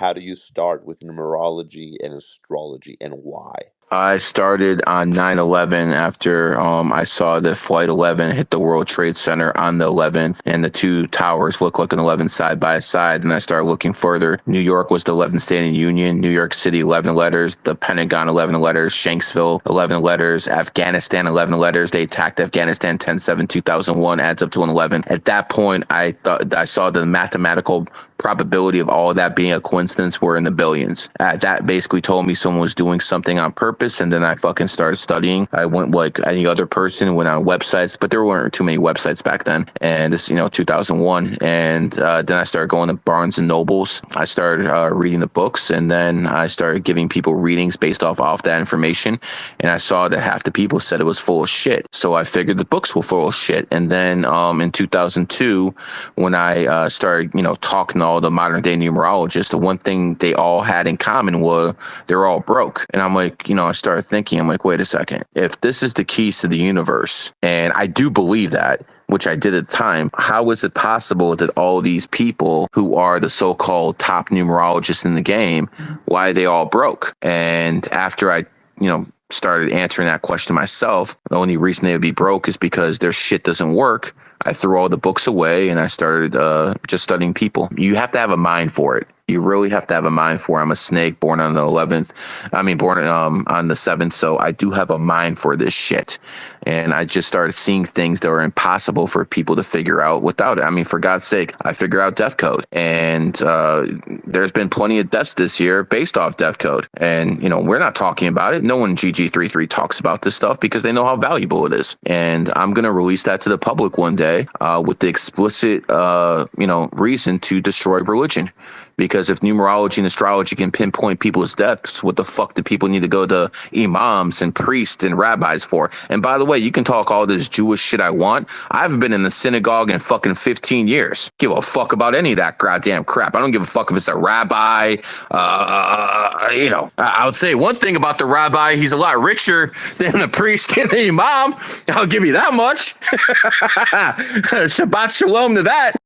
How do you start with numerology and astrology, and why? I started on 9/11 after I saw the Flight 11 hit the World Trade Center on the 11th, and the two towers look like an 11 side by side. And I started looking further. New York was the 11th state in the Union. New York City, 11 letters. The Pentagon, 11 letters. Shanksville, 11 letters. Afghanistan, 11 letters. They attacked Afghanistan 10/7/2001, adds up to an 11. At that point, I thought I saw the mathematical probability of all of that being a coincidence were in the billions. That basically told me someone was doing something on purpose, and then I fucking started studying. I went like any other person, went on websites, but there weren't too many websites back then. And this, 2001. And then I started going to Barnes and Nobles. I started reading the books, and then I started giving people readings based off that information. And I saw that half the people said it was full of shit. So I figured the books were full of shit. And then in 2002, when I started, talking to all the modern day numerologists, the one thing they all had in common was they're all broke. And I'm like, I started thinking, I'm like, wait a second, if this is the keys to the universe, and I do believe that, which I did at the time, how is it possible that all these people who are the so-called top numerologists in the game, why are they all broke? And after I, started answering that question myself, the only reason they would be broke is because their shit doesn't work. I threw all the books away and I started just studying people. You have to have a mind for it. You really have to have a mind for it. I'm a snake born on the 11th. Born on the 7th. So I do have a mind for this shit. And I just started seeing things that were impossible for people to figure out without it. For God's sake, I figure out death code. And there's been plenty of deaths this year based off death code. And, we're not talking about it. No one GG33 talks about this stuff because they know how valuable it is. And I'm going to release that to the public one day with the explicit, reason to destroy religion. Because if numerology and astrology can pinpoint people's deaths, what the fuck do people need to go to imams and priests and rabbis for? And by the way, you can talk all this Jewish shit I want. I haven't been in the synagogue in fucking 15 years. Give a fuck about any of that goddamn crap. I don't give a fuck if it's a rabbi. I would say one thing about the rabbi, he's a lot richer than the priest and the imam. I'll give you that much. Shabbat shalom to that.